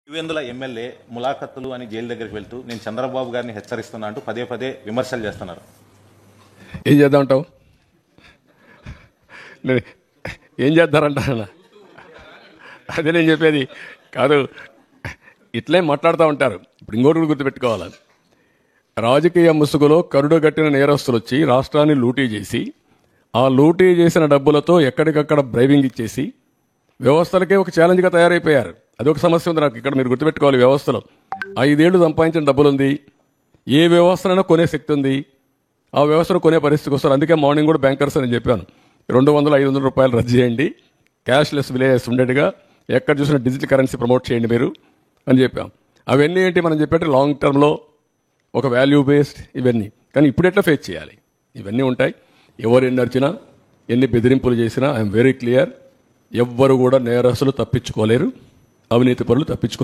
Pulivendula MLA ములాఖతులు అని jail దగ్గరికి వెళ్తూ నేను చంద్రబాబు గారిని హెచ్చరిస్తున్నా అంటూ పదే పదే విమర్శలు చేస్తున్నారు. ఏం చేద్దామంటావు? ఏం చేద్దారంట? అదే నేను చెప్పేది కాదు. ఇట్లే మాట్లాడుతూ ఉంటారు. ఇప్పుడు ఇంకోటి కూడా గుర్తుపెట్టుకోవాలి. రాజకీయ ముసుగులో కరుడు గట్టిన నేరస్తులు వచ్చి రాష్ట్రాన్ని లూటీ చేసి ఆ లూటీ చేసిన డబ్బులతో ఎక్కడికక్కడ బ్రైవింగ్ ఇచ్చేసి వ్యవస్థలకే ఒక ఛాలెంజ్గా తయారైపోయారు. అదొక సమస్య ఉంది నాకు. ఇక్కడ మీరు గుర్తుపెట్టుకోవాలి, వ్యవస్థలో 5 ఏళ్లు సంపాదించిన డబ్బులు ఉంది. ఏ వ్యవస్థనైనా కొనే శక్తి ఉంది. ఆ వ్యవస్థను కొనే పరిస్థితికి వస్తారు. అందుకే మార్నింగ్ కూడా బ్యాంకర్స్ అని చెప్పాను, 200-500 రూపాయలు రద్దు చేయండి, క్యాష్లెస్ విలేజెస్ ఉండేట్టుగా ఎక్కడ చూసినా డిజిటల్ కరెన్సీ ప్రమోట్ చేయండి మీరు అని చెప్పాం. అవన్నీ ఏంటి మనం చెప్పేట్టు లాంగ్ టర్మ్లో ఒక వాల్యూ బేస్డ్ ఇవన్నీ. కానీ ఇప్పుడు ఎట్లా ఫేస్ చేయాలి? ఇవన్నీ ఉంటాయి. ఎవరు ఎన్ని అరిచినా ఎన్ని బెదిరింపులు చేసినా ఐఎమ్ వెరీ క్లియర్, ఎవ్వరు కూడా నేరస్తులు తప్పించుకోలేరు, అవినీతి పరులు తప్పించుకోలేరు.